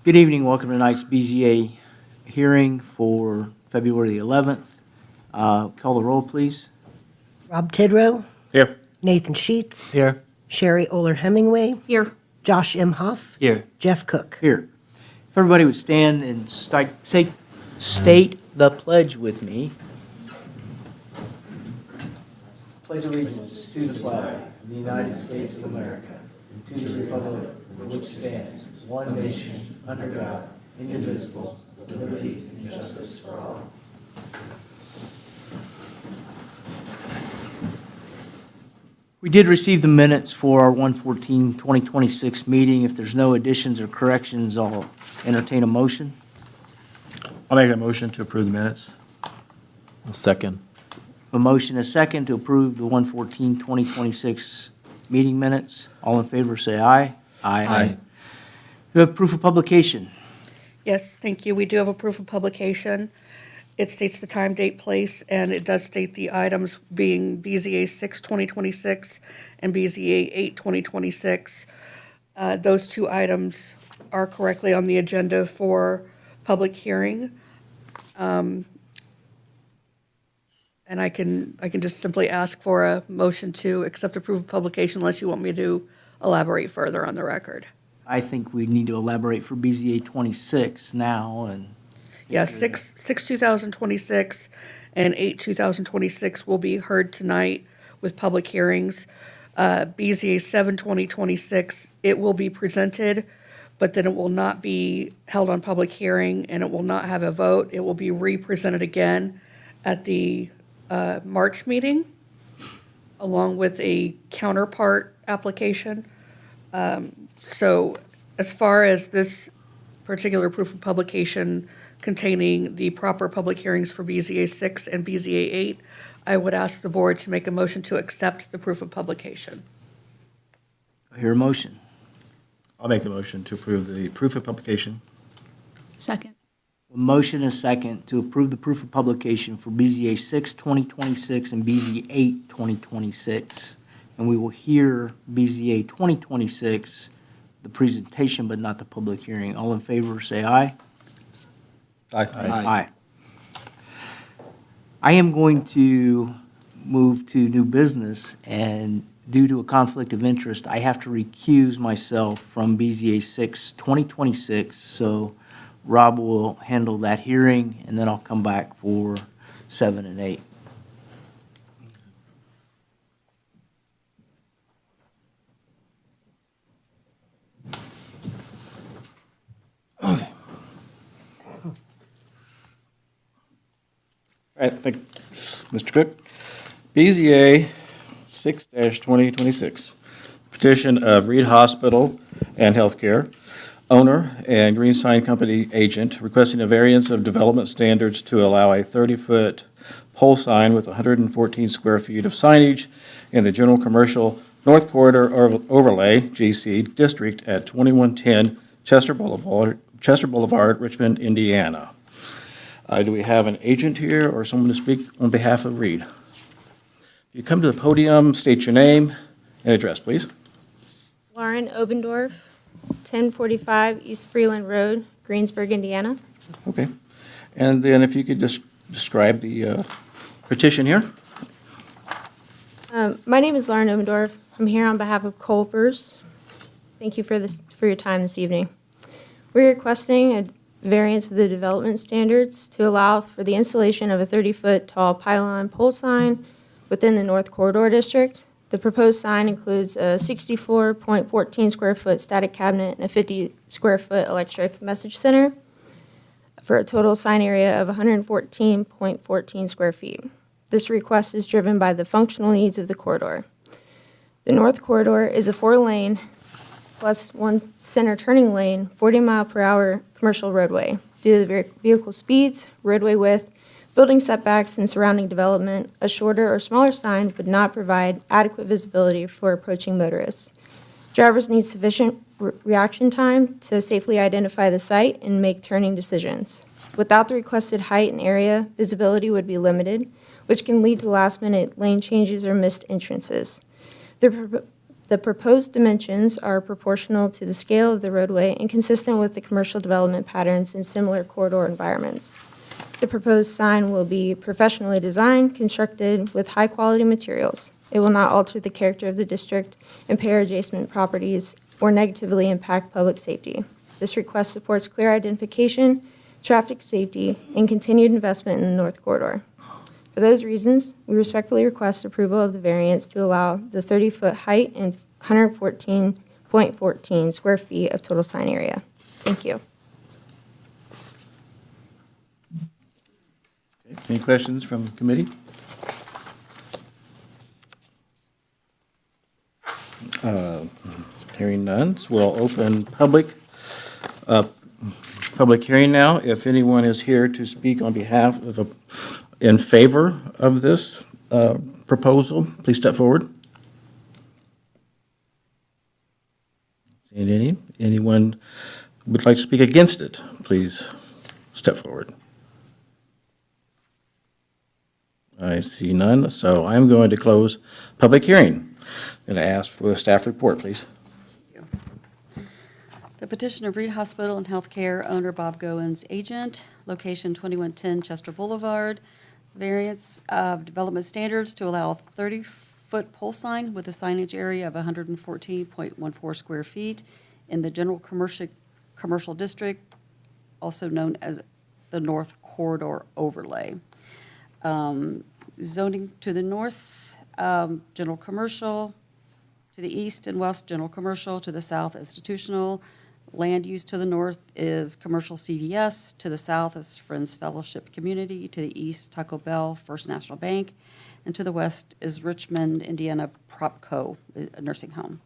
Good evening. Welcome to tonight's BZA hearing for February the 11th. Call the roll, please. Rob Tidrow, Here. Nathan Sheets, Here. Sherry Oler Hemingway, Here. Josh Imhoff, Here. Jeff Cook. Here. If everybody would stand and state the pledge with me. Pledge allegiance to the flag of the United States of America and to the republic for which stands one nation under God, indivisible, with liberty and justice for all. We did receive the minutes for our 1/14/2026 meeting. If there's no additions or corrections, I'll entertain a motion. I'll make a motion to approve the minutes. Second. A motion, a second, to approve the 1/14/2026 meeting minutes. All in favor, say aye. Aye. We have proof of publication. Yes, thank you. We do have a proof of publication. It states the time, date, place, and it does state the items being BZA 6/2026 and BZA 8/2026. Those two items are correctly on the agenda for public hearing. And I can just simply ask for a motion to accept approve of publication unless you want me to elaborate further on the record. I think we need to elaborate for BZA 26 now, and Yes, 6/2026 and 8/2026 will be heard tonight with public hearings. BZA 7/2026, it will be presented, but then it will not be held on public hearing and it will not have a vote. It will be re-presented again at the March meeting, along with a counterpart application. So as far as this particular proof of publication containing the proper public hearings for BZA 6 and BZA 8, I would ask the board to make a motion to accept the proof of publication. I hear a motion. I'll make the motion to approve the proof of publication. Second. A motion, a second, to approve the proof of publication for BZA 6/2026 and BZA 8/2026. And we will hear BZA 2026, the presentation, but not the public hearing. All in favor, say aye. Aye. Aye. I am going to move to new business, and due to a conflict of interest, I have to recuse myself from BZA 6/2026, so Rob will handle that hearing, and then I'll come back for 7 and 8. All right, thank you, Mr. Cook. BZA 6/2026, petition of Reed Hospital and Healthcare, owner and Green Sign Company agent, requesting a variance of development standards to allow a 30-foot pole sign with 114 square feet of signage in the General Commercial North Corridor Overlay, GC, District at 2110 Chester Boulevard, Richmond, Indiana. Do we have an agent here or someone to speak on behalf of Reed? If you come to the podium, state your name and address, please. Lauren Obendorf, 1045 East Freeland Road, Greensburg, Indiana. Okay. And then if you could just describe the petition here. My name is Lauren Obendorf. I'm here on behalf of Culvers. Thank you for your time this evening. We're requesting a variance of the development standards to allow for the installation of a 30-foot tall pylon pole sign within the North Corridor District. The proposed sign includes a 64.14 square foot static cabinet and a 50 square foot electric message center for a total sign area of 114.14 square feet. This request is driven by the functional needs of the corridor. The North Corridor is a 4-lane plus 1 center turning lane, 40-mile-per-hour commercial roadway. Due to the vehicle speeds, roadway width, building setbacks, and surrounding development, a shorter or smaller sign would not provide adequate visibility for approaching motorists. Drivers need sufficient reaction time to safely identify the site and make turning decisions. Without the requested height and area, visibility would be limited, which can lead to last-minute lane changes or missed entrances. The The proposed dimensions are proportional to the scale of the roadway and consistent with the commercial development patterns in similar corridor environments. The proposed sign will be professionally designed, constructed with high-quality materials. It will not alter the character of the district, impair adjacent properties, or negatively impact public safety. This request supports clear identification, traffic safety, and continued investment in the North Corridor. For those reasons, we respectfully request approval of the variance to allow the 30-foot height and 114.14 square feet of total sign area. Thank you. Any questions from committee? Hearing none, so we'll open public hearing now. If anyone is here to speak on behalf of, in favor of this proposal, please step forward. Seeing anyone would like to speak against it, please step forward. I see none, so I'm going to close public hearing. I'm going to ask for the staff report, please. The petition of Reed Hospital and Healthcare, owner Bob Goins, agent, location 2110 Chester Boulevard, variance of development standards to allow a 30-foot pole sign with a signage area of 114.14 square feet in the general commercial district, also known as the North Corridor Overlay. Zoning to the north, general commercial, to the east and west, general commercial, to the south, institutional. Land use to the north is commercial CVS, to the south is Friends Fellowship Community, to the east, Taco Bell, First National Bank, and to the west is Richmond, Indiana PropCo, a nursing home.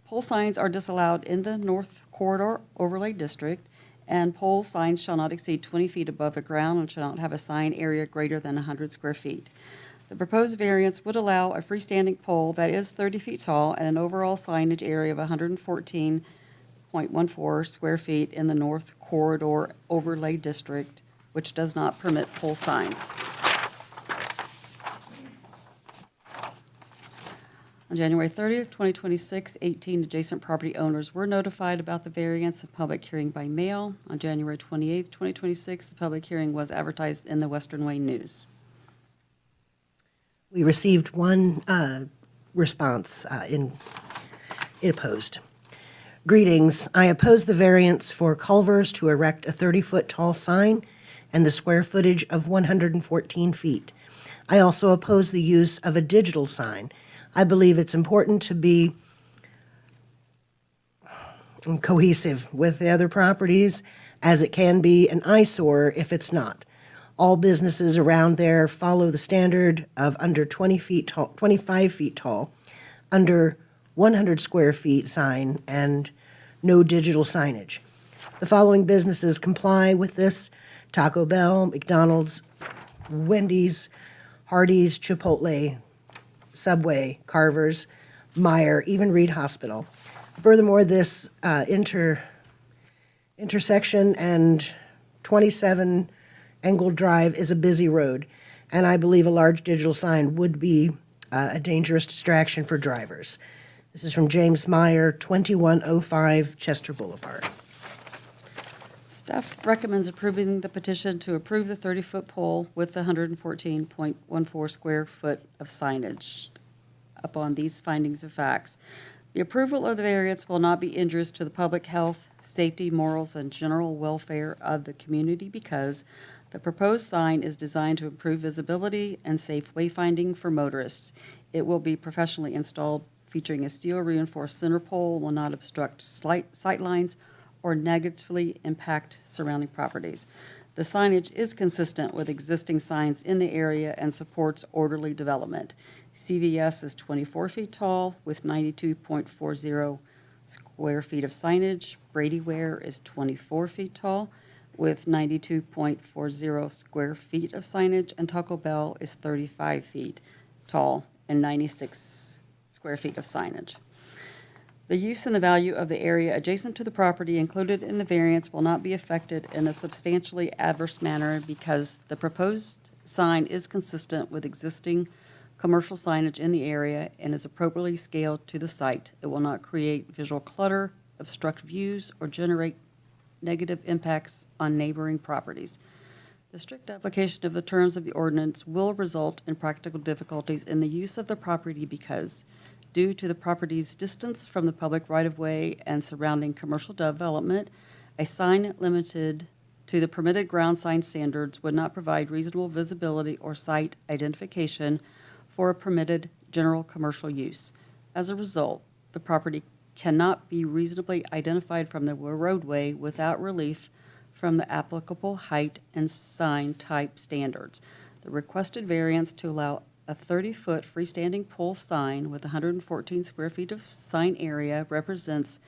Pole signs are disallowed in the North Corridor Overlay District, and pole signs shall not exceed 20 feet above the ground and shall not have a sign area greater than 100 square feet. The proposed variance would allow a freestanding pole that is 30 feet tall and an overall signage area of 114.14 square feet in the North Corridor Overlay District, which does not permit pole signs. On January 30th, 2026, 18 adjacent property owners were notified about the variance of public hearing by mail. On January 28th, 2026, the public hearing was advertised in the Western Wayne News. We received one response in opposed. Greetings. I oppose the variance for Culver's to erect a 30-foot tall sign and the square footage of 114 feet. I also oppose the use of a digital sign. I believe it's important to be cohesive with the other properties, as it can be an eyesore if it's not. All businesses around there follow the standard of under 20 feet tall, 25 feet tall, under 100 square feet sign, and no digital signage. The following businesses comply with this: Taco Bell, McDonald's, Wendy's, Hardee's, Chipotle, Subway, Carver's, Meijer, even Reed Hospital. Furthermore, this intersection and 27 Engle Drive is a busy road, and I believe a large digital sign would be a dangerous distraction for drivers. This is from James Meyer, 2105 Chester Boulevard. Staff recommends approving the petition to approve the 30-foot pole with the 114.14 square foot of signage. Upon these findings of facts, the approval of the variance will not be injurious to the public health, safety, morals, and general welfare of the community because the proposed sign is designed to improve visibility and safe wayfinding for motorists. It will be professionally installed, featuring a steel reinforced center pole, will not obstruct sight lines or negatively impact surrounding properties. The signage is consistent with existing signs in the area and supports orderly development. CVS is 24 feet tall with 92.40 square feet of signage. Brady Ware is 24 feet tall with 92.40 square feet of signage, and Taco Bell is 35 feet tall and 96 square feet of signage. The use and the value of the area adjacent to the property included in the variance will not be affected in a substantially adverse manner because the proposed sign is consistent with existing commercial signage in the area and is appropriately scaled to the site. It will not create visual clutter, obstruct views, or generate negative impacts on neighboring properties. The strict application of the terms of the ordinance will result in practical difficulties in the use of the property because, due to the property's distance from the public right-of-way and surrounding commercial development, a sign limited to the permitted ground sign standards would not provide reasonable visibility or site identification for a permitted general commercial use. As a result, the property cannot be reasonably identified from the roadway without relief from the applicable height and sign type standards. The requested variance to allow a 30-foot freestanding pole sign with 114 square feet of sign area represents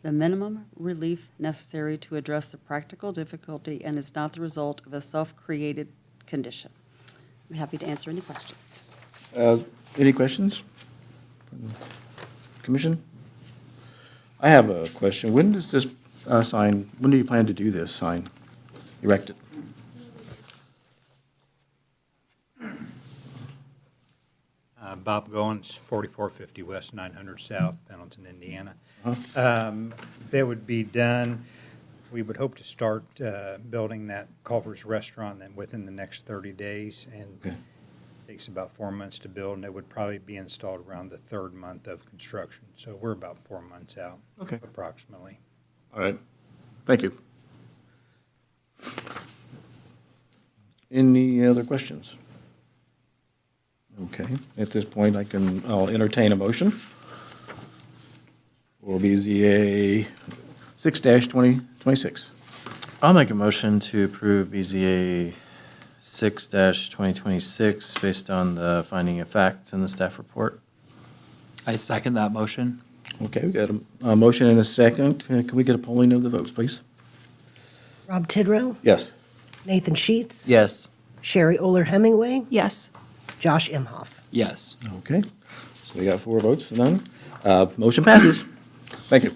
the minimum relief necessary to address the practical difficulty and is not the result of a self-created condition. I'm happy to answer any questions. Any questions? from the Commission? I have a question. When does this sign, when do you plan to do this sign, erect it? Bob Goins, 4450 West 900 South, Pendleton, Indiana. That would be done, we would hope to start building that Culver's Restaurant then within the next 30 days. And Okay. it takes about 4 months to build, and it would probably be installed around the third month of construction. So we're about 4 months out. Okay. Approximately. All right, thank you. Any other questions? Okay, at this point, I'll entertain a motion for BZA 6-2026. I'll make a motion to approve BZA 6-2026 based on the finding of facts in the staff report. I second that motion. Okay, we got a motion and a second. Can we get a polling of the votes, please? Rob Tidrow, Yes. Nathan Sheets. Yes. Sherry Oler Hemingway, Yes. Josh Imhoff. Yes. Okay, so we got 4 votes, none. Motion passes. Thank you.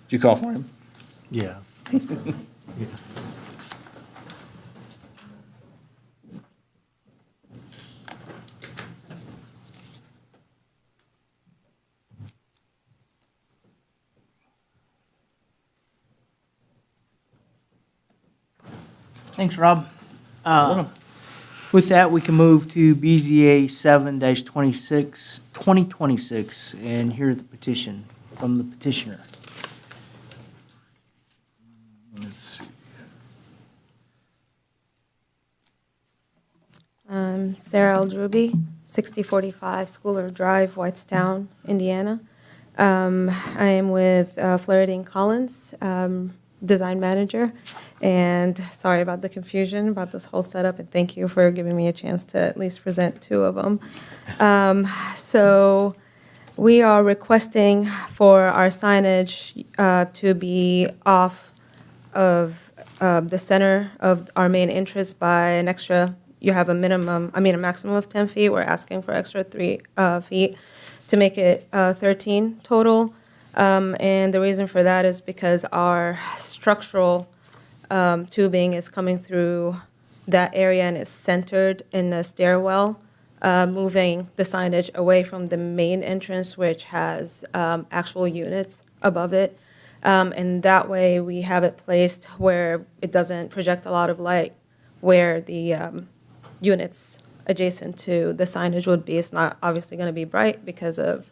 Did you call for him? Yeah. Thanks, Rob. With that, we can move to BZA 7-26, 2026, and hear the petition from the petitioner. Let's see. Sarah Aldruby, 6045 Schooler Drive, Whitestown, Indiana. I am with Flaherty & Collins, design manager, and sorry about the confusion about this whole setup, and thank you for giving me a chance to at least present 2 of them. So we are requesting for our signage to be off of the center of our main entrance by an extra, you have a maximum of 10 feet. We're asking for extra 3 feet to make it 13 total. And the reason for that is because our structural tubing is coming through that area and it's centered in a stairwell, moving the signage away from the main entrance, which has actual units above it. And that way we have it placed where it doesn't project a lot of light, where the units adjacent to the signage would be. It's not obviously going to be bright because of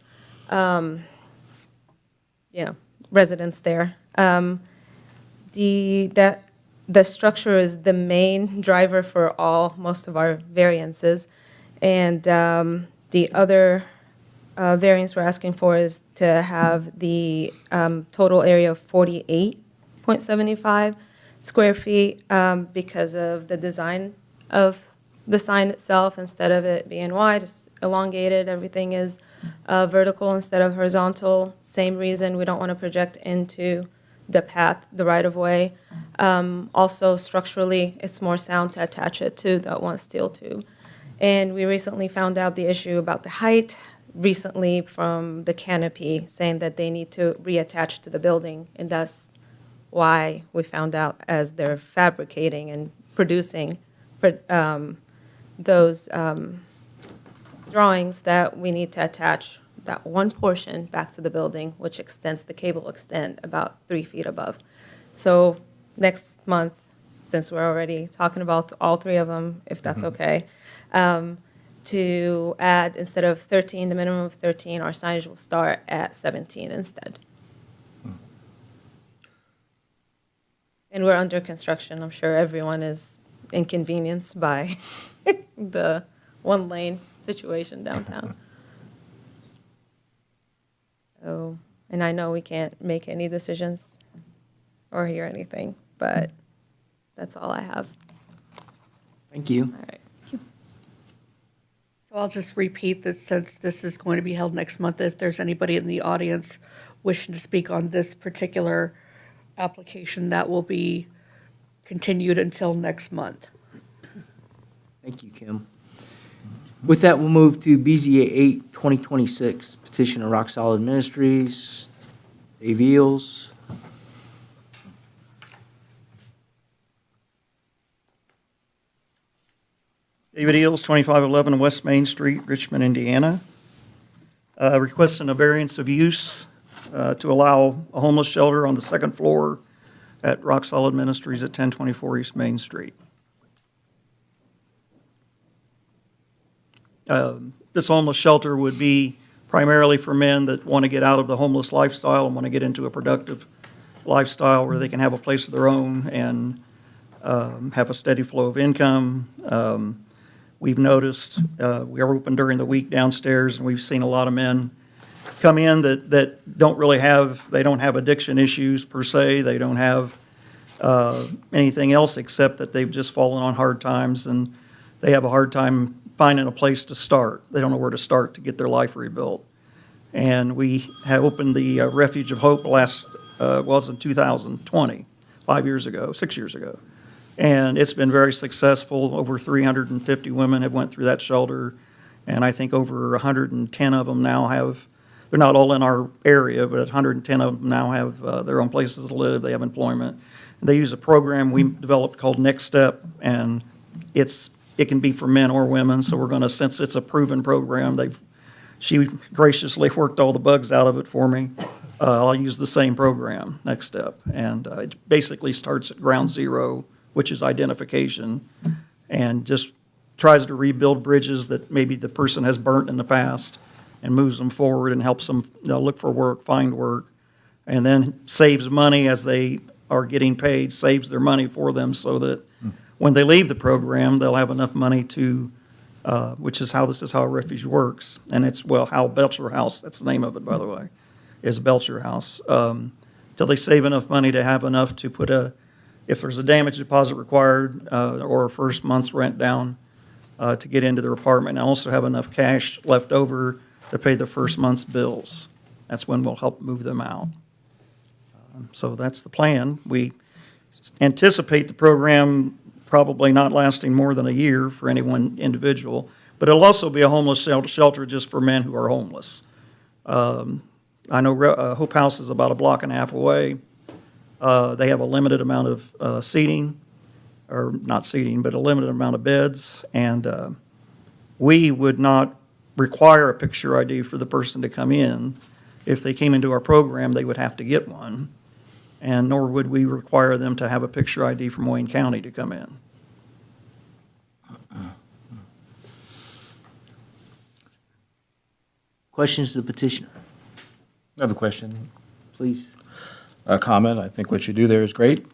residents there. The structure is the main driver for most of our variances. And the other variance we're asking for is to have the total area of 48.75 square feet because of the design of the sign itself. Instead of it being wide, it's elongated. Everything is vertical instead of horizontal. Same reason we don't want to project into the path, the right-of-way. Also structurally, it's more sound to attach it to that one steel tube. And we recently found out the issue about the height recently from the canopy, saying that they need to reattach to the building, and that's why we found out as they're fabricating and producing those drawings that we need to attach that one portion back to the building, which extends, the cable extend about 3 feet above. So next month, since we're already talking about all three of them, if that's okay, to add, instead of 13, the minimum of 13, our signage will start at 17 instead. And we're under construction. I'm sure everyone is inconvenienced by the one-lane situation downtown. So, and I know we can't make any decisions or hear anything, but that's all I have. Thank you. All right. So I'll just repeat that since this is going to be held next month, if there's anybody in the audience wishing to speak on this particular application, that will be continued until next month. Thank you, Kim. With that, we'll move to BZA 8, 2026, petition of Rock Solid Ministries. Dave Eels. David Eels, 2511 West Main Street, Richmond, Indiana. Requesting a variance of use to allow a homeless shelter on the second floor at Rock Solid Ministries at 1024 East Main Street. This homeless shelter would be primarily for men that want to get out of the homeless lifestyle and want to get into a productive lifestyle where they can have a place of their own and have a steady flow of income. We've noticed, we are open during the week downstairs, and we've seen a lot of men come in that don't really have, they don't have addiction issues per se. They don't have anything else except that they've just fallen on hard times, and they have a hard time finding a place to start. They don't know where to start to get their life rebuilt. And we have opened the Refuge of Hope was in 2020, 6 years ago. And it's been very successful. Over 350 women have went through that shelter, and I think over 110 of them now have, they're not all in our area, but 110 of them now have their own places to live. They have employment. They use a program we developed called Next Step, and it can be for men or women. So we're going to, since it's a proven program, she graciously worked all the bugs out of it for me. I'll use the same program, Next Step, and it basically starts at ground zero, which is identification, and just tries to rebuild bridges that maybe the person has burnt in the past and moves them forward and helps them look for work, find work, and then saves money as they are getting paid, saves their money for them so that when they leave the program, they'll have enough money to, this is how a refuge works. And it's, Hal Belcher House, that's the name of it, by the way, is Belcher House. Till they save enough money to have enough to put if there's a damage deposit required or a first month's rent down to get into their apartment, and also have enough cash left over to pay the first month's bills. That's when we'll help move them out. So that's the plan. We anticipate the program probably not lasting more than a year for any one individual, but it'll also be a homeless shelter just for men who are homeless. I know Hope House is about a block and a half away. They have a limited amount of seating, or not seating, but a limited amount of beds, and we would not require a picture ID for the person to come in. If they came into our program, they would have to get one, and nor would we require them to have a picture ID from Wayne County to come in. Questions to the petitioner, I have a question, please. a comment. I think what you do there is great,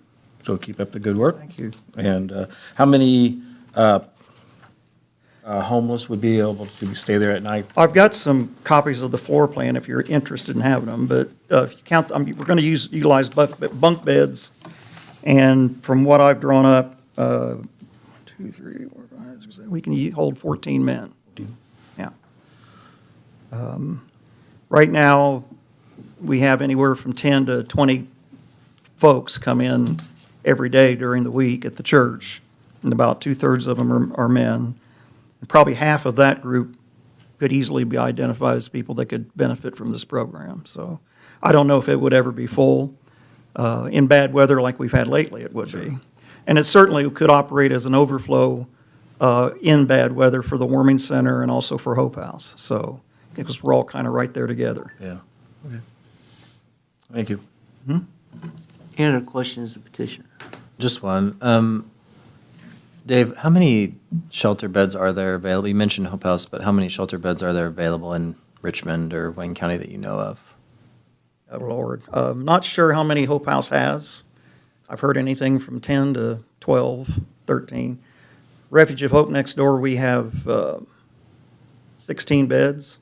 so keep up the good work. Thank you. And how many homeless would be able to stay there at night? I've got some copies of the floor plan if you're interested in having them, but if you count, we're going to utilize bunk beds, and from what I've drawn up, 2, 3, 4, 5, 6, 7, we can hold 14 men. Yeah. Right now, we have anywhere from 10 to 20 folks come in every day during the week at the church, and about two-thirds of them are men. And probably half of that group could easily be identified as people that could benefit from this program. So I don't know if it would ever be full. In bad weather like we've had lately, it would be. And it certainly could operate as an overflow in bad weather for the warming center and also for Hope House. So, because we're all kind of right there together. Yeah. Okay. Thank you. Any other questions, the petitioner? Just one. Dave, how many shelter beds are there available? You mentioned Hope House, but how many shelter beds are there available in Richmond or Wayne County that you know of? Oh, Lord. Not sure how many Hope House has. I've heard anything from 10 to 12, 13. Refuge of Hope next door, we have 16 beds.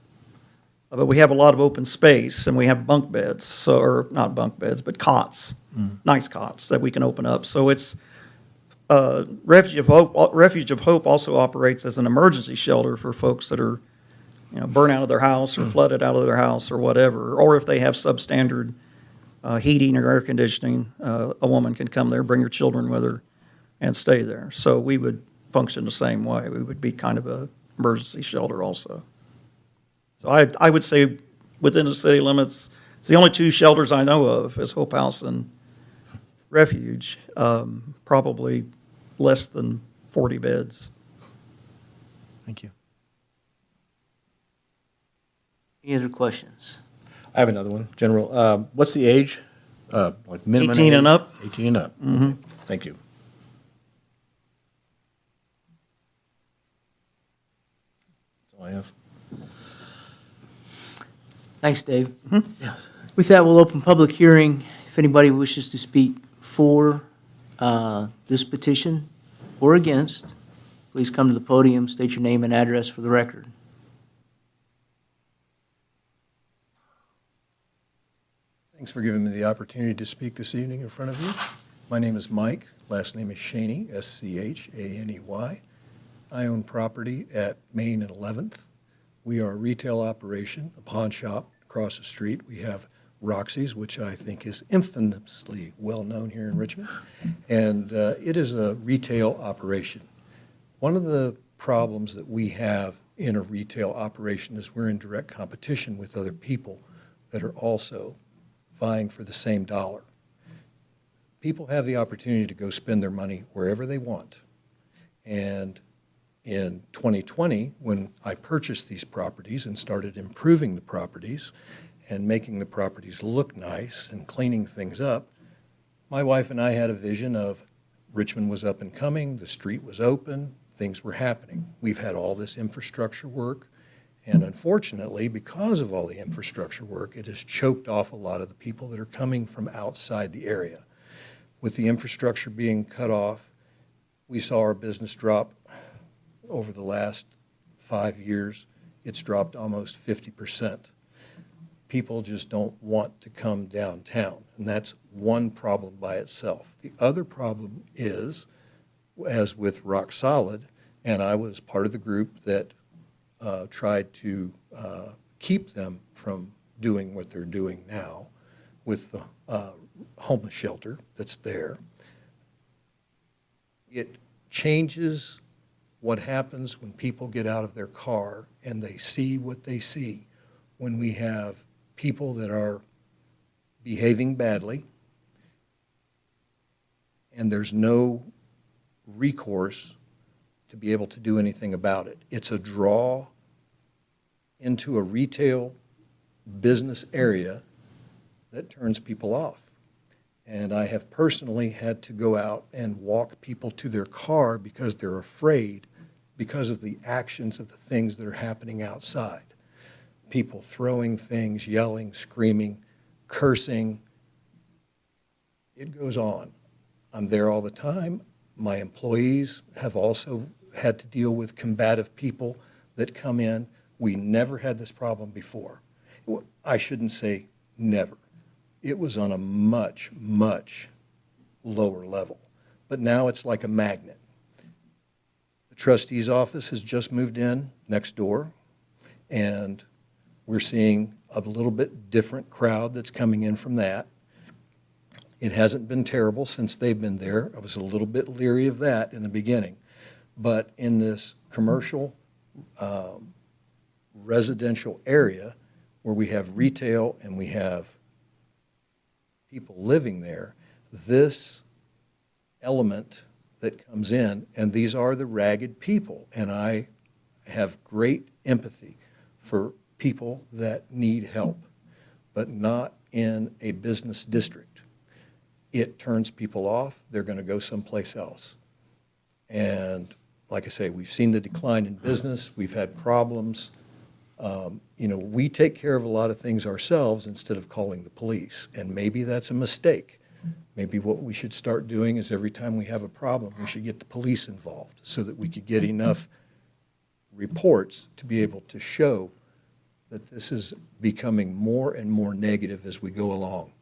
But we have a lot of open space, and we have bunk beds, so, or not bunk beds, but cots, nice cots that we can open up. So it's, Refuge of Hope also operates as an emergency shelter for folks that are, burnt out of their house or flooded out of their house or whatever. Or if they have substandard heating or air conditioning, a woman can come there, bring her children with her, and stay there. So we would function the same way. We would be kind of a emergency shelter also. So I would say within the city limits, it's the only two shelters I know of is Hope House and Refuge, probably less than 40 beds. Thank you. Any other questions? I have another one, General. What's the age? Like minimum 18 and age? up. 18 and up. Okay. Thank you. That's all I have. Thanks, Dave. Yes. With that, we'll open public hearing. If anybody wishes to speak for this petition or against, please come to the podium, state your name and address for the record. Thanks for giving me the opportunity to speak this evening in front of you. My name is Mike. Last name is Shaney, S-C-H-A-N-E-Y. I own property at Main and 11th. We are a retail operation, a pawn shop across the street. We have Roxy's, which I think is infamously well-known here in Richmond, and it is a retail operation. One of the problems that we have in a retail operation is we're in direct competition with other people that are also vying for the same dollar. People have the opportunity to go spend their money wherever they want. And in 2020, when I purchased these properties and started improving the properties and making the properties look nice and cleaning things up, my wife and I had a vision of Richmond was up and coming, the street was open, things were happening. We've had all this infrastructure work, and unfortunately, because of all the infrastructure work, it has choked off a lot of the people that are coming from outside the area. With the infrastructure being cut off, we saw our business drop over the last 5 years. It's dropped almost 50%. People just don't want to come downtown, and that's one problem by itself. The other problem is, as with Rock Solid, and I was part of the group that tried to keep them from doing what they're doing now with the homeless shelter that's there. It changes what happens when people get out of their car and they see what they see when we have people that are behaving badly and there's no recourse to be able to do anything about it. It's a draw into a retail business area that turns people off. And I have personally had to go out and walk people to their car because they're afraid because of the actions of the things that are happening outside. People throwing things, yelling, screaming, cursing. It goes on. I'm there all the time. My employees have also had to deal with combative people that come in. We never had this problem before. I shouldn't say never. It was on a much, much lower level. But now it's like a magnet. The trustee's office has just moved in next door, and we're seeing a little bit different crowd that's coming in from that. It hasn't been terrible since they've been there. I was a little bit leery of that in the beginning. But in this commercial residential area where we have retail and we have people living there, this element that comes in, and these are the ragged people, and I have great empathy for people that need help, but not in a business district. It turns people off. They're going to go someplace else. And like I say, we've seen the decline in business. We've had problems. We take care of a lot of things ourselves instead of calling the police, and maybe that's a mistake. Maybe what we should start doing is every time we have a problem, we should get the police involved so that we could get enough reports to be able to show that this is becoming more and more negative as we go along.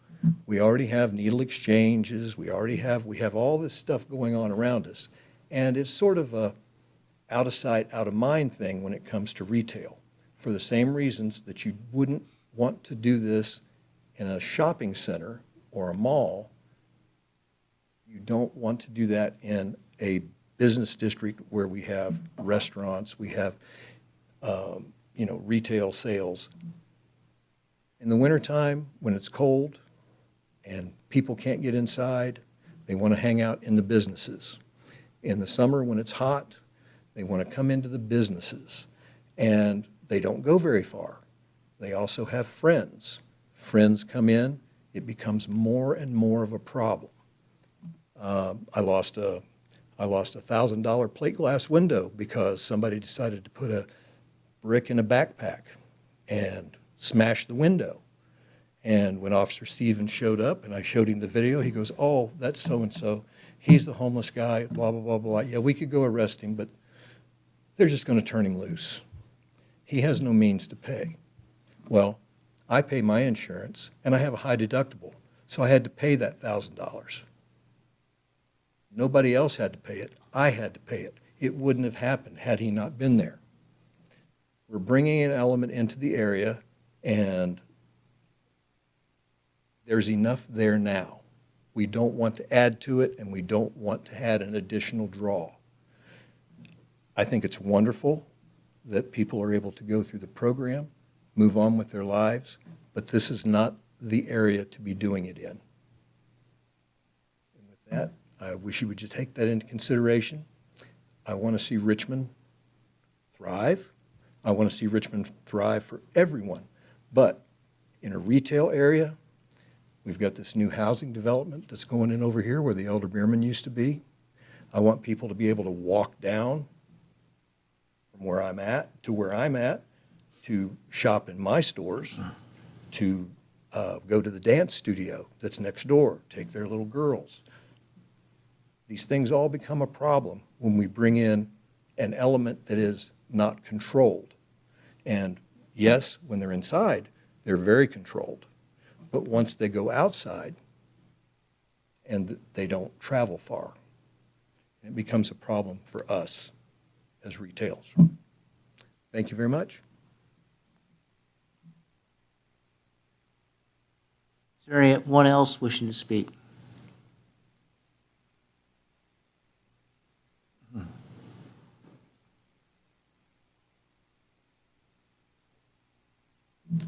We already have needle exchanges, we have all this stuff going on around us, and it's sort of a out of sight, out of mind thing when it comes to retail, for the same reasons that you wouldn't want to do this in a shopping center or a mall. You don't want to do that in a business district where we have restaurants, we have, retail sales. In the wintertime, when it's cold and people can't get inside, they want to hang out in the businesses. In the summer, when it's hot, they want to come into the businesses. And they don't go very far. They also have friends. Friends come in, it becomes more and more of a problem. I lost a $1,000 plate glass window because somebody decided to put a brick in a backpack and smash the window. And when Officer Stevens showed up and I showed him the video, he goes, "Oh, that's so-and-so. He's the homeless guy, blah, blah, blah, blah. Yeah, we could go arrest him, but they're just going to turn him loose. He has no means to pay." Well, I pay my insurance, and I have a high deductible, so I had to pay that $1,000. Nobody else had to pay it. I had to pay it. It wouldn't have happened had he not been there. We're bringing an element into the area, and there's enough there now. We don't want to add to it, and we don't want to add an additional draw. I think it's wonderful that people are able to go through the program, move on with their lives, but this is not the area to be doing it in. And with that, I wish you would just take that into consideration. I want to see Richmond thrive. I want to see Richmond thrive for everyone. But in a retail area, we've got this new housing development that's going in over here where the Elder Beerman used to be. I want people to be able to walk down from where I'm at to where I'm at, to shop in my stores, to go to the dance studio that's next door, take their little girls. These things all become a problem when we bring in an element that is not controlled. And yes, when they're inside, they're very controlled. But once they go outside and they don't travel far, it becomes a problem for us as retailers. Thank you very much. Is there anyone else wishing to speak?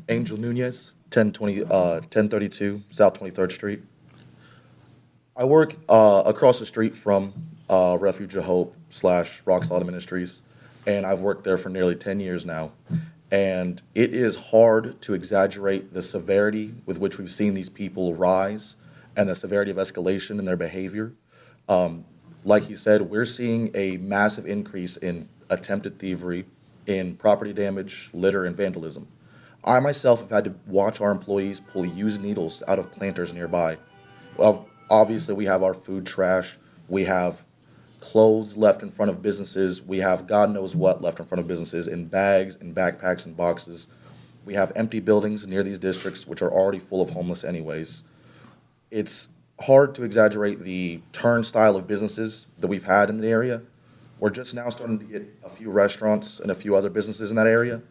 Angel Nunez, 1032 South 23rd Street. I work across the street from Refuge of Hope / Rock Solid Ministries, and I've worked there for nearly 10 years now. And it is hard to exaggerate the severity with which we've seen these people rise and the severity of escalation in their behavior. Like he said, we're seeing a massive increase in attempted thievery, in property damage, litter, and vandalism. I myself have had to watch our employees pull used needles out of planters nearby. Well, obviously we have our food trash, we have clothes left in front of businesses, we have God knows what left in front of businesses in bags, in backpacks, and boxes. We have empty buildings near these districts which are already full of homeless anyways. It's hard to exaggerate the turnstile of businesses that we've had in the area. We're just now starting to get a few restaurants and a few other businesses in that area.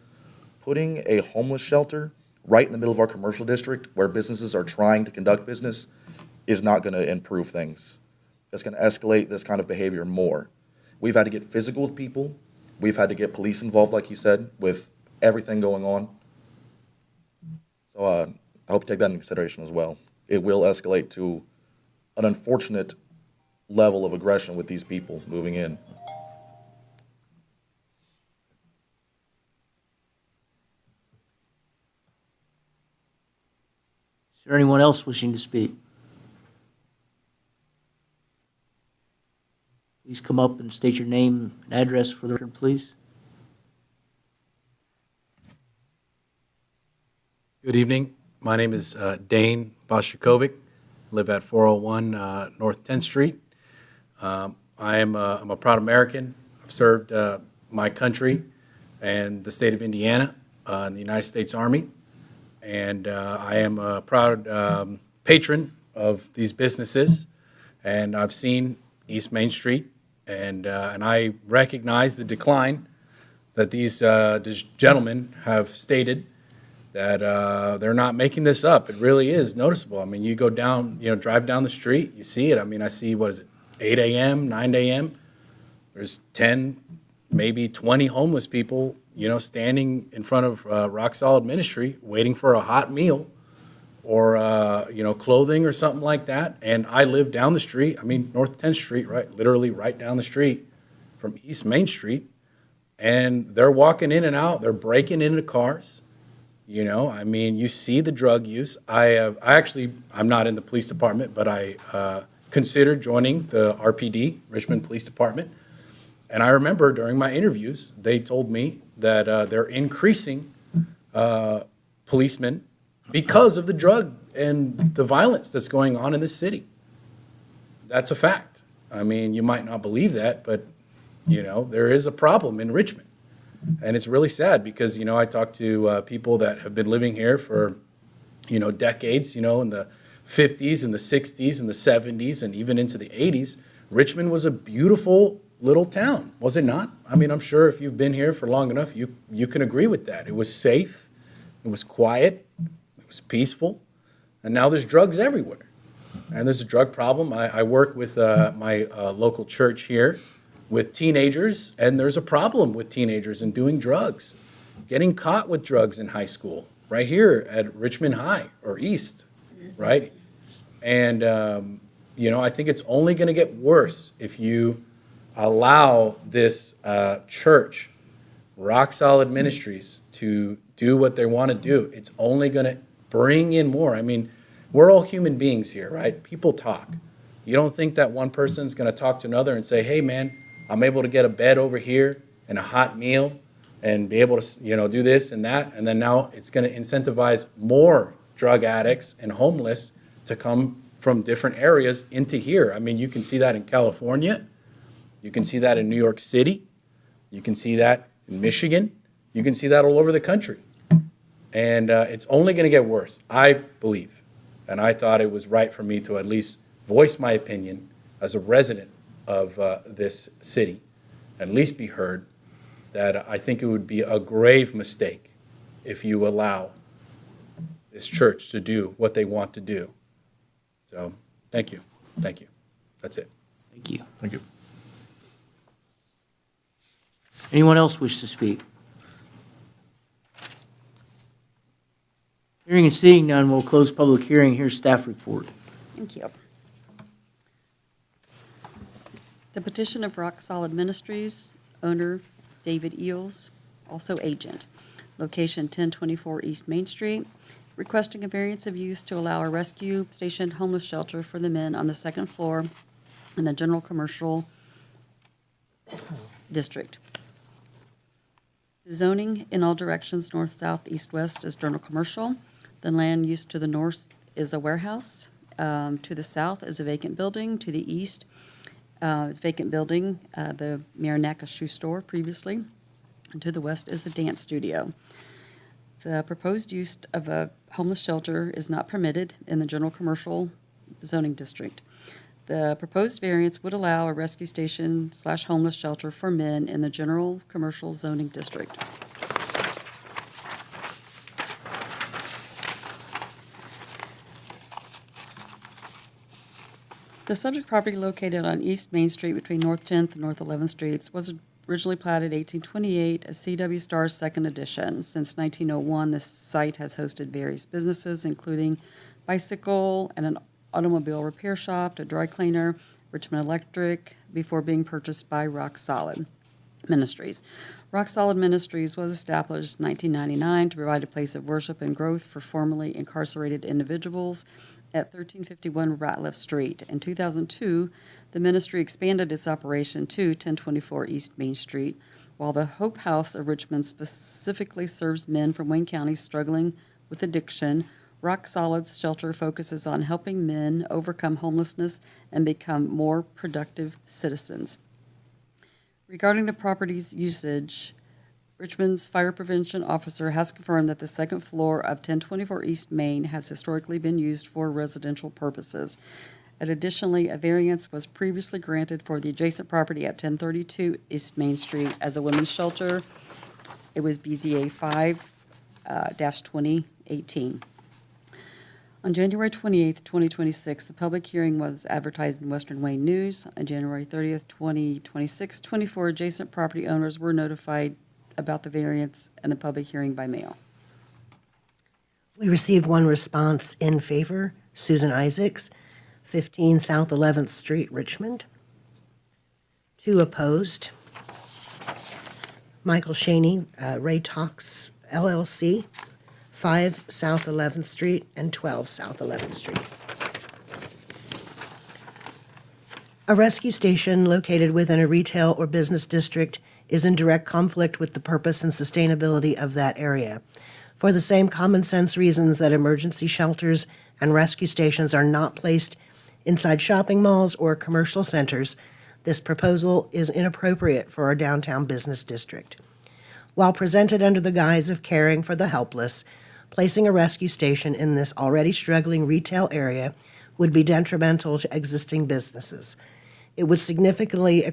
Putting a homeless shelter right in the middle of our commercial district where businesses are trying to conduct business is not going to improve things. It's going to escalate this kind of behavior more. We've had to get physical with people. We've had to get police involved, like you said, with everything going on. So I hope you take that into consideration as well. It will escalate to an unfortunate level of aggression with these people moving in. Is there anyone else wishing to speak? Please come up and state your name and address for the record, please. Good evening. My name is Dane Boschakovic. Live at 401 North 10th Street. I'm a proud American. I've served my country and the state of Indiana in the United States Army. And I am a proud patron of these businesses. And I've seen East Main Street, and I recognize the decline that these gentlemen have stated, that they're not making this up. It really is noticeable. I mean, you go down, drive down the street, you see it. I mean, I see, 8 a.m., 9 a.m.? There's 10, maybe 20 homeless people, standing in front of Rock Solid Ministry, waiting for a hot meal or, clothing or something like that. And I live down the street, North 10th Street, right, literally right down the street from East Main Street. And they're walking in and out, they're breaking into cars. You see the drug use. I'm not in the police department, but I considered joining the RPD, Richmond Police Department. And I remember during my interviews, they told me that they're increasing policemen because of the drug and the violence that's going on in this city. That's a fact. You might not believe that, but, there is a problem in Richmond. And it's really sad because, I talk to people that have been living here for, decades, in the 50s and the 60s and the 70s and even into the 80s. Richmond was a beautiful little town, was it not? I'm sure if you've been here for long enough, you can agree with that. It was safe, it was quiet, it was peaceful, and now there's drugs everywhere. And there's a drug problem. I work with my local church here with teenagers, and there's a problem with teenagers and doing drugs, getting caught with drugs in high school, right here at Richmond High or East, right? And, I think it's only going to get worse if you allow this church, Rock Solid Ministries, to do what they want to do. It's only going to bring in more. We're all human beings here, right? People talk. You don't think that one person's going to talk to another and say, hey, man, I'm able to get a bed over here and a hot meal and be able to, do this and that. And then now it's going to incentivize more drug addicts and homeless to come from different areas into here. You can see that in California. You can see that in New York City. You can see that in Michigan. You can see that all over the country. And it's only going to get worse, I believe. And I thought it was right for me to at least voice my opinion as a resident of this city, at least be heard, that I think it would be a grave mistake if you allow this church to do what they want to do. So, thank you. Thank you. That's it. Thank you. Thank you. Anyone else wish to speak? Hearing and seeing none, we'll close public hearing. Here's staff report. Thank you. The petition of Rock Solid Ministries, owner David Eels, also agent, location 1024 East Main Street, requesting a variance of use to allow a rescue station homeless shelter for the men on the second floor in the general commercial district. The zoning in all directions, north, south, east, west, is general commercial. The land use to the north is a warehouse. To the south is a vacant building. To the east, it's vacant building, the Maranaka Shoe Store previously. And to the west is the dance studio. The proposed use of a homeless shelter is not permitted in the general commercial zoning district. The proposed variance would allow a rescue station / homeless shelter for men in the general commercial zoning district. The subject property located on East Main Street between North 10th and North 11th Streets was originally platted 1828 as CW Star's second edition. Since 1901, this site has hosted various businesses, including bicycle and an automobile repair shop, a dry cleaner, Richmond Electric, before being purchased by Rock Solid Ministries. Rock Solid Ministries was established in 1999 to provide a place of worship and growth for formerly incarcerated individuals at 1351 Ratliff Street. In 2002, the ministry expanded its operation to 1024 East Main Street, while the Hope House of Richmond specifically serves men from Wayne County struggling with addiction. Rock Solid's shelter focuses on helping men overcome homelessness and become more productive citizens. Regarding the property's usage, Richmond's fire prevention officer has confirmed that the second floor of 1024 East Main has historically been used for residential purposes. And additionally, a variance was previously granted for the adjacent property at 1032 East Main Street as a women's shelter. It was BZA 5-2018. On January 28th, 2026, the public hearing was advertised in Western Wayne News. On January 30th, 2026, 24 adjacent property owners were notified about the variance and the public hearing by mail. We received one response in favor, Susan Isaacs, 15 South 11th Street, Richmond. 2 opposed, Michael Shaney, Ray Talks LLC, 5 South 11th Street and 12 South 11th Street. A rescue station located within a retail or business district is in direct conflict with the purpose and sustainability of that area. For the same common sense reasons that emergency shelters and rescue stations are not placed inside shopping malls or commercial centers, this proposal is inappropriate for our downtown business district. While presented under the guise of caring for the helpless, placing a rescue station in this already struggling retail area would be detrimental to existing businesses. It would significantly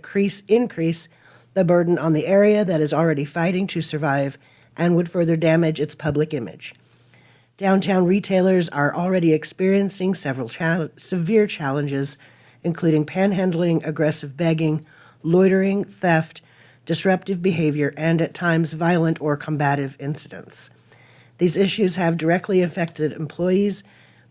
increase the burden on the area that is already fighting to survive and would further damage its public image. Downtown retailers are already experiencing several severe challenges, including panhandling, aggressive begging, loitering, theft, disruptive behavior, and at times violent or combative incidents. These issues have directly affected employees,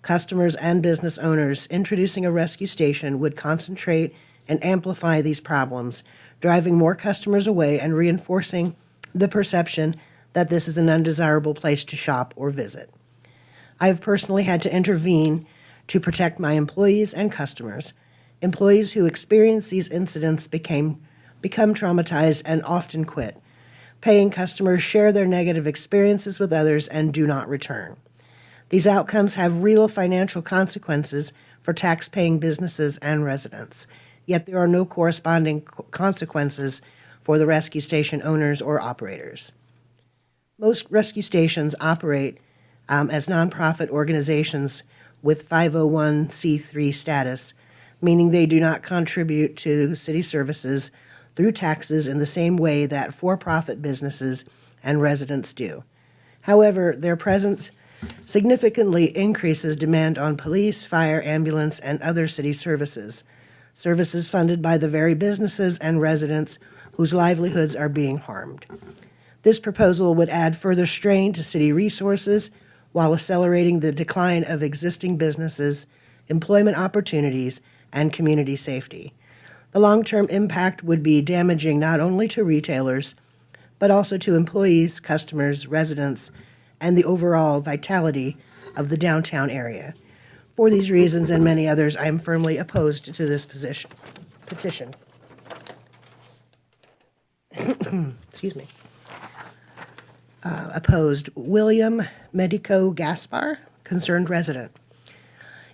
customers, and business owners. Introducing a rescue station would concentrate and amplify these problems, driving more customers away and reinforcing the perception that this is an undesirable place to shop or visit. I have personally had to intervene to protect my employees and customers. Employees who experience these incidents become traumatized and often quit. Paying customers share their negative experiences with others and do not return. These outcomes have real financial consequences for tax-paying businesses and residents, yet there are no corresponding consequences for the rescue station owners or operators. Most rescue stations operate as nonprofit organizations with 501c3 status, meaning they do not contribute to city services through taxes in the same way that for-profit businesses and residents do. However, their presence significantly increases demand on police, fire, ambulance, and other city services funded by the very businesses and residents whose livelihoods are being harmed. This proposal would add further strain to city resources while accelerating the decline of existing businesses, employment opportunities, and community safety. The long-term impact would be damaging not only to retailers, but also to employees, customers, residents, and the overall vitality of the downtown area. For these reasons and many others, I am firmly opposed to this petition. Excuse me. Opposed, William Medico Gaspar, concerned resident.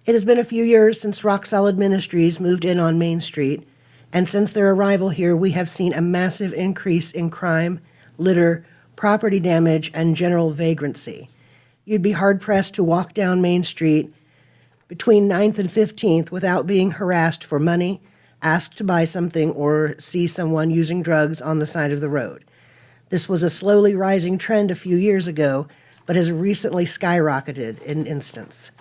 It has been a few years since Rock Solid Ministries moved in on Main Street, and since their arrival here, we have seen a massive increase in crime, litter, property damage, and general vagrancy. You'd be hard-pressed to walk down Main Street between 9th and 15th without being harassed for money, asked to buy something, or see someone using drugs on the side of the road. This was a slowly rising trend a few years ago, but has recently skyrocketed in instance.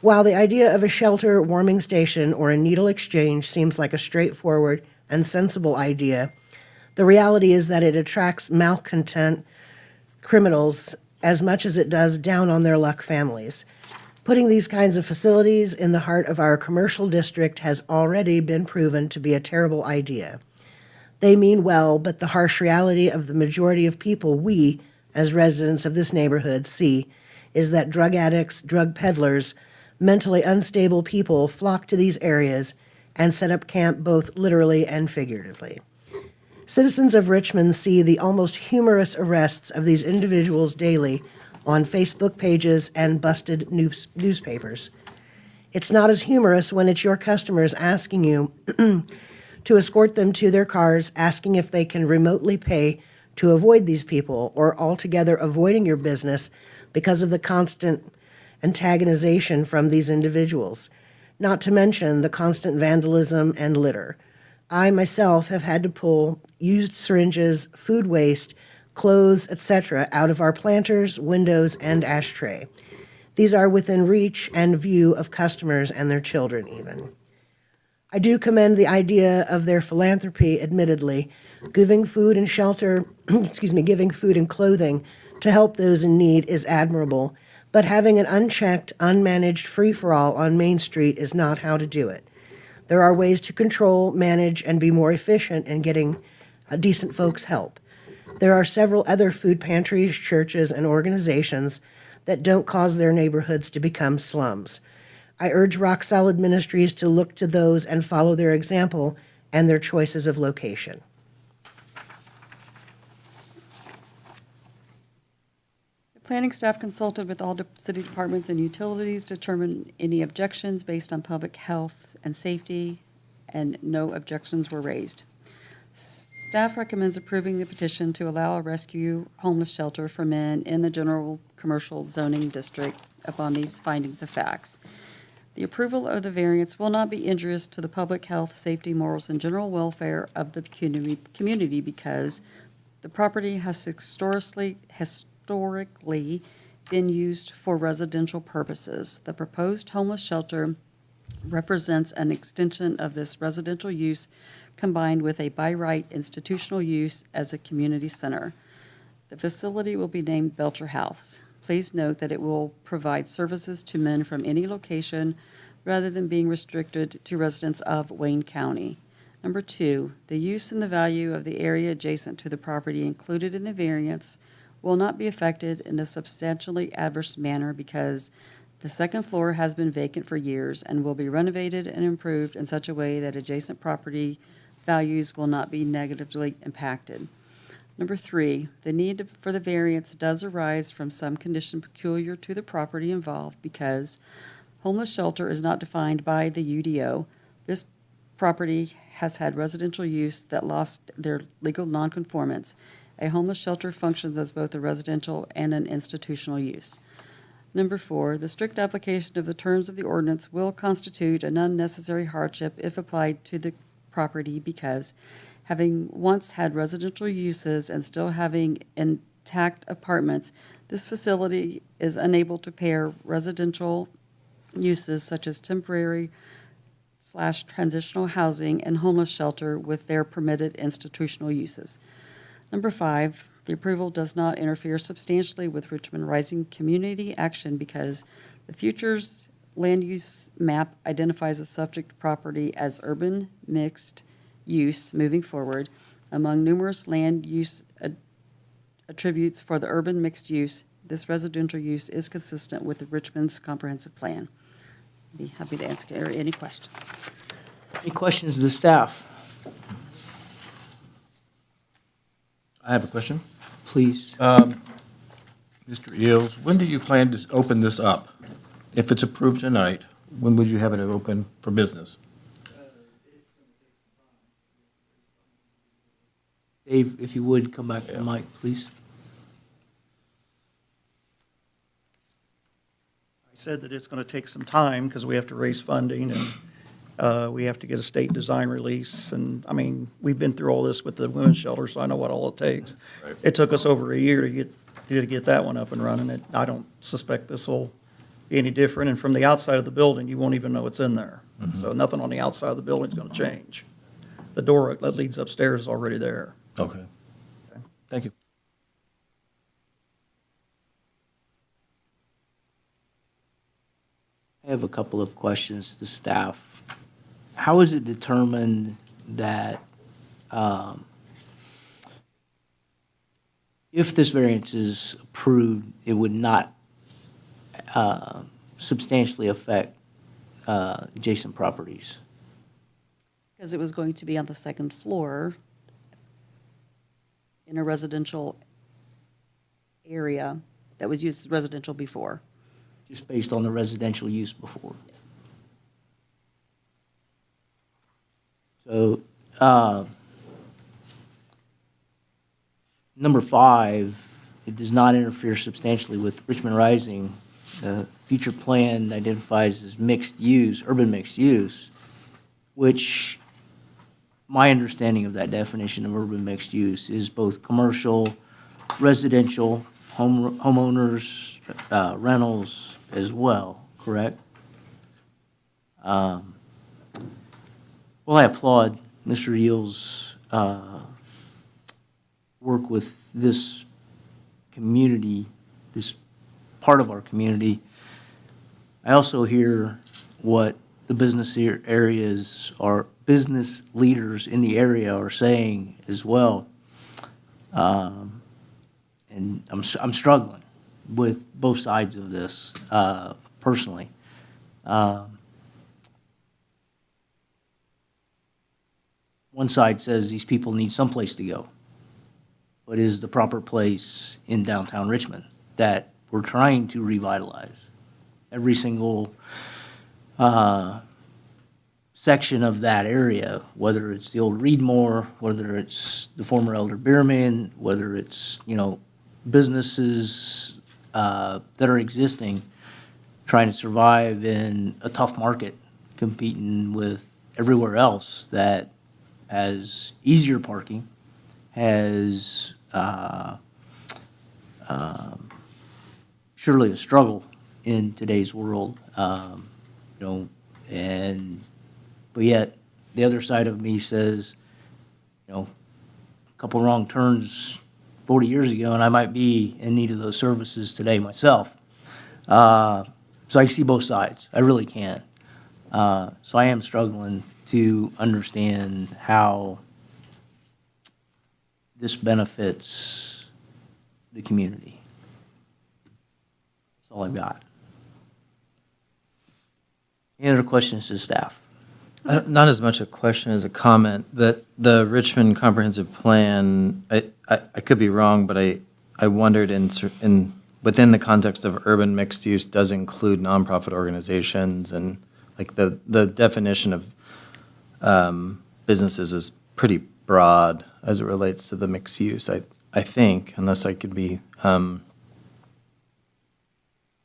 While the idea of a shelter warming station or a needle exchange seems like a straightforward and sensible idea, the reality is that it attracts malcontent criminals as much as it does down on their luck families. Putting these kinds of facilities in the heart of our commercial district has already been proven to be a terrible idea. They mean well, but the harsh reality of the majority of people we, as residents of this neighborhood, see is that drug addicts, drug peddlers, mentally unstable people flock to these areas and set up camp both literally and figuratively. Citizens of Richmond see the almost humorous arrests of these individuals daily on Facebook pages and busted newspapers. It's not as humorous when it's your customers asking you to escort them to their cars, asking if they can remotely pay to avoid these people, or altogether avoiding your business because of the constant antagonization from these individuals, not to mention the constant vandalism and litter. I myself have had to pull used syringes, food waste, clothes, etc. out of our planters, windows, and ashtray. These are within reach and view of customers and their children even. I do commend the idea of their philanthropy, admittedly, giving food and shelter, giving food and clothing to help those in need is admirable, but having an unchecked, unmanaged free-for-all on Main Street is not how to do it. There are ways to control, manage, and be more efficient in getting decent folks help. There are several other food pantries, churches, and organizations that don't cause their neighborhoods to become slums. I urge Rock Solid Ministries to look to those and follow their example and their choices of location. The planning staff consulted with all city departments and utilities, determined any objections based on public health and safety, and no objections were raised. Staff recommends approving the petition to allow a rescue homeless shelter for men in the general commercial zoning district upon these findings of facts. The approval of the variance will not be injurious to the public health, safety, morals, and general welfare of the community because the property has historically been used for residential purposes. The proposed homeless shelter represents an extension of this residential use combined with a by right institutional use as a community center. The facility will be named Belcher House. Please note that it will provide services to men from any location rather than being restricted to residents of Wayne County. Number 2, the use and the value of the area adjacent to the property included in the variance will not be affected in a substantially adverse manner because the second floor has been vacant for years and will be renovated and improved in such a way that adjacent property values will not be negatively impacted. Number 3, the need for the variance does arise from some condition peculiar to the property involved because homeless shelter is not defined by the UDO. This property has had residential use that lost their legal nonconformance. A homeless shelter functions as both a residential and an institutional use. Number 4, the strict application of the terms of the ordinance will constitute an unnecessary hardship if applied to the property because having once had residential uses and still having intact apartments, this facility is unable to pair residential uses such as temporary/transitional housing and homeless shelter with their permitted institutional uses. Number 5, the approval does not interfere substantially with Richmond Rising community action because the future's land use map identifies a subject property as urban mixed use moving forward. Among numerous land use attributes for the urban mixed use, this residential use is consistent with Richmond's comprehensive plan. Be happy to answer any questions. Any questions to the staff? I have a question. Please. Mr. Eels, when do you plan to open this up? If it's approved tonight, when would you have it open for business? Dave, if you would, come back to the mic, please. I said that it's going to take some time because we have to raise funding and we have to get a state design release. And, I mean, we've been through all this with the women's shelter, so I know what all it takes. Right. It took us over a year to get that one up and running. I don't suspect this will be any different, and from the outside of the building, you won't even know it's in there. So nothing on the outside of the building is going to change. The door that leads upstairs is already there. Okay. Thank you. I have a couple of questions to staff. How is it determined that if this variance is approved, it would not substantially affect adjacent properties? Because it was going to be on the second floor in a residential area that was used as residential before. Just based on the residential use before? So, number 5, it does not interfere substantially with Richmond Rising. The future plan identifies as mixed use, urban mixed use, which my understanding of that definition of urban mixed use is both commercial, residential, homeowners, rentals as well, correct? Well, I applaud Mr. Yield's work with this community, this part of our community. I also hear what the business areas or business leaders in the area are saying as well. And I'm struggling with both sides of this personally. One side says these people need someplace to go. What is the proper place in downtown Richmond that we're trying to revitalize? Every single section of that area, whether it's the old Reedmore, whether it's the former Elder Beerman, whether it's, businesses that are existing, trying to survive in a tough market, competing with everywhere else that has easier parking, has surely a struggle in today's world, but yet the other side of me says, a couple wrong turns 40 years ago, and I might be in need of those services today myself. So I see both sides. I really can. So I am struggling to understand how this benefits the community. That's all I've got. Any other questions to staff? Not as much a question as a comment, but the Richmond Comprehensive Plan, I could be wrong, but I wondered within the context of urban mixed use does include nonprofit organizations, and like the definition of businesses is pretty broad as it relates to the mixed use, I think, unless I could be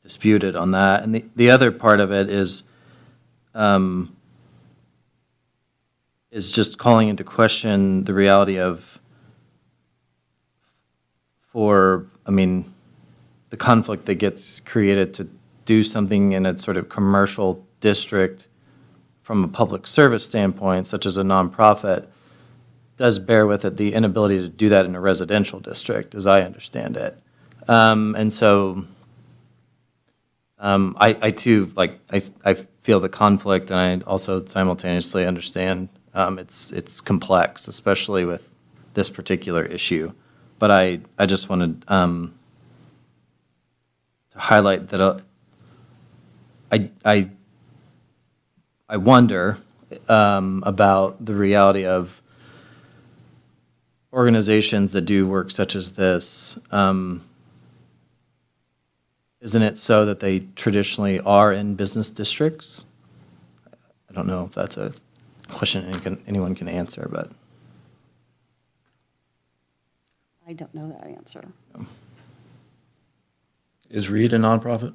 disputed on that. And the other part of it is just calling into question the reality of, the conflict that gets created to do something in a sort of commercial district from a public service standpoint, such as a nonprofit, does bear with it the inability to do that in a residential district, as I understand it. And so I too, I feel the conflict, and I also simultaneously understand it's complex, especially with this particular issue. But I just wanted to highlight that I wonder about the reality of organizations that do work such as this. Isn't it so that they traditionally are in business districts? I don't know if that's a question anyone can answer, but. I don't know that answer. Is Reed a nonprofit?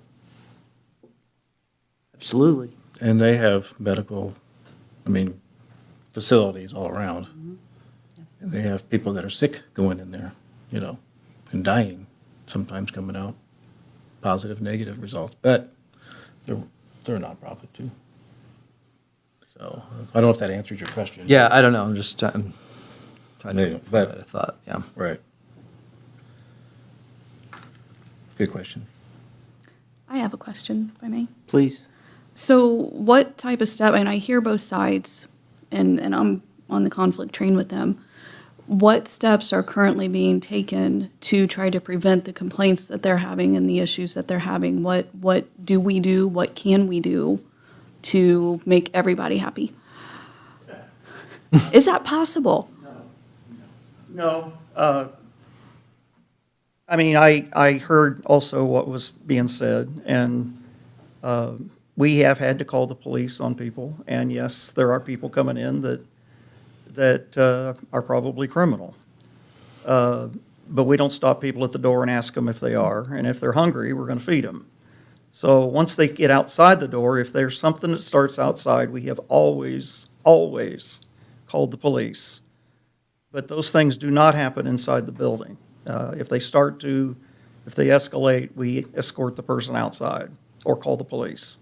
Absolutely. And they have medical, facilities all around. And they have people that are sick going in there, and dying, sometimes coming out positive, negative results. But They're a nonprofit too. So I don't know if that answers your question. Yeah, I don't know, I'm just trying Yeah, to, but- I thought, yeah. Right. Good question. I have a question, if I may. Please. So what type of step, and I hear both sides, and I'm on the conflict train with them. What steps are currently being taken to try to prevent the complaints that they're having and the issues that they're having? What do we do? What can we do to make everybody happy? Is that possible? No. I mean, I heard also what was being said, and we have had to call the police on people. And yes, there are people coming in that are probably criminal. But we don't stop people at the door and ask them if they are. And if they're hungry, we're going to feed them. So once they get outside the door, if there's something that starts outside, we have always called the police. But those things do not happen inside the building. If they escalate, we escort the person outside or call the police.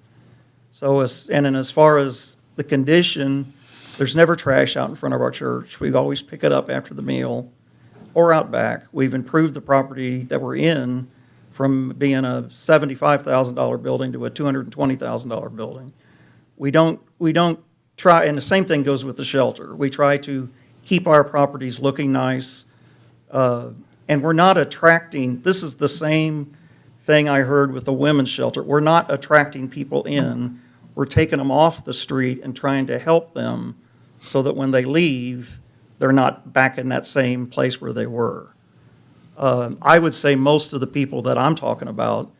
So as far as the condition, there's never trash out in front of our church. We always pick it up after the meal or out back. We've improved the property that we're in from being a $75,000 building to a $220,000 building. We don't try, and the same thing goes with the shelter. We try to keep our properties looking nice, and we're not attracting, this is the same thing I heard with the women's shelter. We're not attracting people in. We're taking them off the street and trying to help them so that when they leave, they're not back in that same place where they were. I would say most of the people that I'm talking about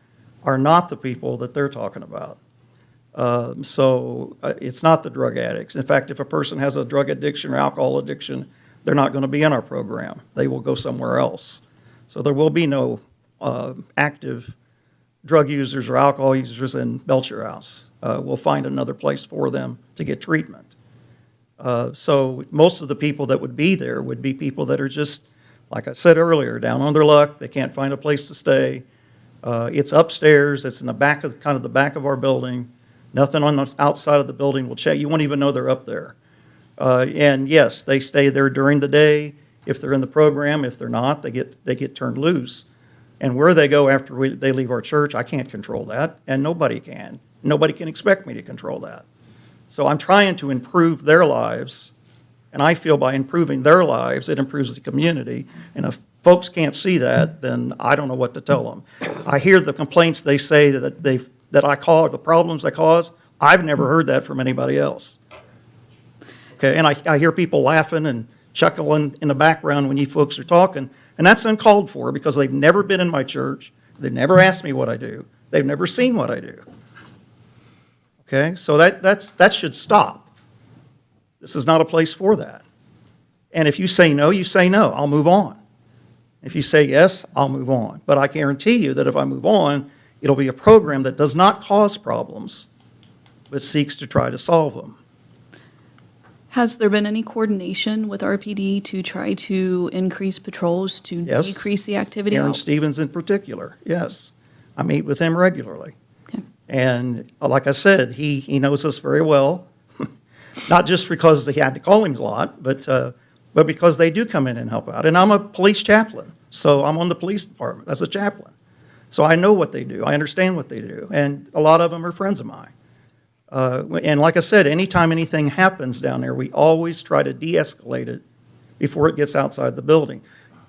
are not the people that they're talking about. So it's not the drug addicts. In fact, if a person has a drug addiction or alcohol addiction, they're not going to be in our program. They will go somewhere else. So there will be no active drug users or alcohol users in Belcher House. We'll find another place for them to get treatment. So most of the people that would be there would be people that are just, like I said earlier, down on their luck. They can't find a place to stay. It's upstairs. It's in the back of, kind of the back of our building. Nothing on the outside of the building will check. You won't even know they're up there. And yes, they stay there during the day if they're in the program. If they're not, they get turned loose. And where they go after they leave our church, I can't control that, and nobody can. Nobody can expect me to control that. So I'm trying to improve their lives, and I feel by improving their lives, it improves the community. And if folks can't see that, then I don't know what to tell them. I hear the complaints they say that I cause, the problems I cause. I've never heard that from anybody else. Okay, and I hear people laughing and chuckling in the background when you folks are talking, and that's uncalled for because they've never been in my church. They've never asked me what I do. They've never seen what I do. Okay, so that should stop. This is not a place for that. And if you say no, you say no. I'll move on. If you say yes, I'll move on. But I guarantee you that if I move on, it'll be a program that does not cause problems, but seeks to try to solve them. Has there been any coordination with RPD to try to increase patrols, to Yes. decrease the activity? Aaron out? Stevens in particular, yes. I meet with him regularly. Okay. And like I said, he knows us very well, not just because they had to call him a lot, but because they do come in and help out. And I'm a police chaplain, so I'm on the police department as a chaplain. So I know what they do. I understand what they do. And a lot of them are friends of mine. And like I said, anytime anything happens down there, we always try to de-escalate it before it gets outside the building.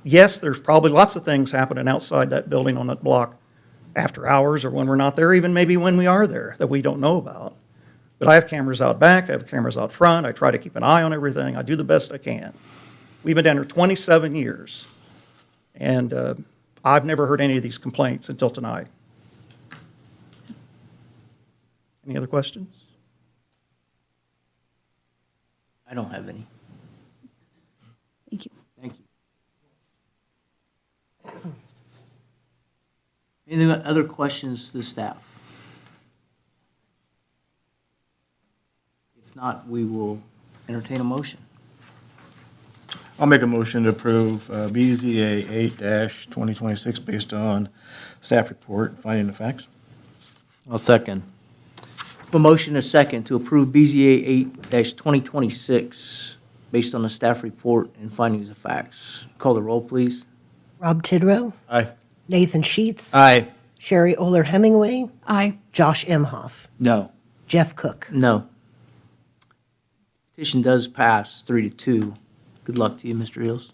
Yes, there's probably lots of things happening outside that building on that block after hours or when we're not there, even maybe when we are there that we don't know about. But I have cameras out back. I have cameras out front. I try to keep an eye on everything. I do the best I can. We've been down here 27 years, and I've never heard any of these complaints until tonight. Any other questions? I don't have any. Thank you. Thank you. Any other questions to the staff? If not, we will entertain a motion. I'll make a motion to approve BZA 8-2026 based on staff report, finding the facts. I'll second. A motion and a second to approve BZA 8-2026 based on the staff report and findings of facts. Call the roll, please. Rob Tidrow, Aye. Nathan Sheets, Aye. Sherry Oler Hemingway, Aye. Josh Imhoff, No. Jeff Cook. No. Petition does pass 3-2. Good luck to you, Mr. Hills.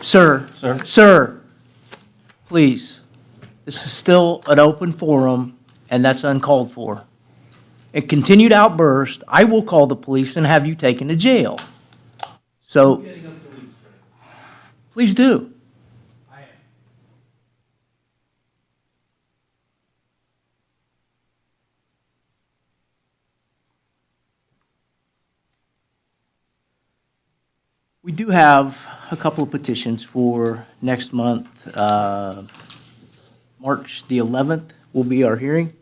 Sir. Sir? Sir, please. This is still an open forum, and that's uncalled for. A continued outburst, I will call the police and have you taken to jail. So, please do. We do have a couple of petitions for next month. March the 11th will be our hearing.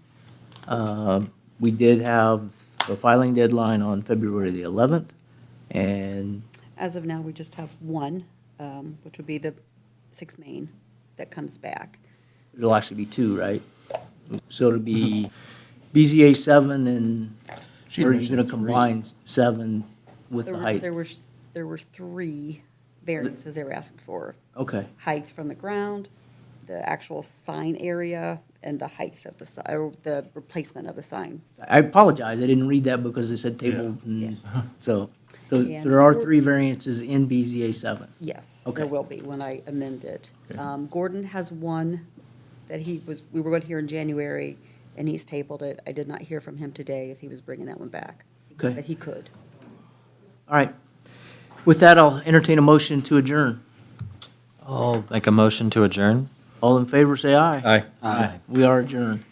We did have the filing deadline on February the 11th, and As of now, we just have one, which would be the 6 Main that comes back. it'll actually be two, right? So it'll be BZA 7 and, or are you going to combine 7 with the height? There were 3 variances they were asking for. Okay, Height from the ground, the actual sign area, and the height of the, or the replacement of the sign. I apologize, I didn't read that because it said table, so And- there are 3 variances in BZA 7. Yes, Okay. there will be when I amend it. Gordon has one that we were going to hear in January, and he's tabled it. I did not hear from him today if he was bringing that one back. Okay. But he could. All right. With that, I'll entertain a motion to adjourn. I'll make a motion to adjourn. All in favor, say aye. Aye. Aye. We are adjourned.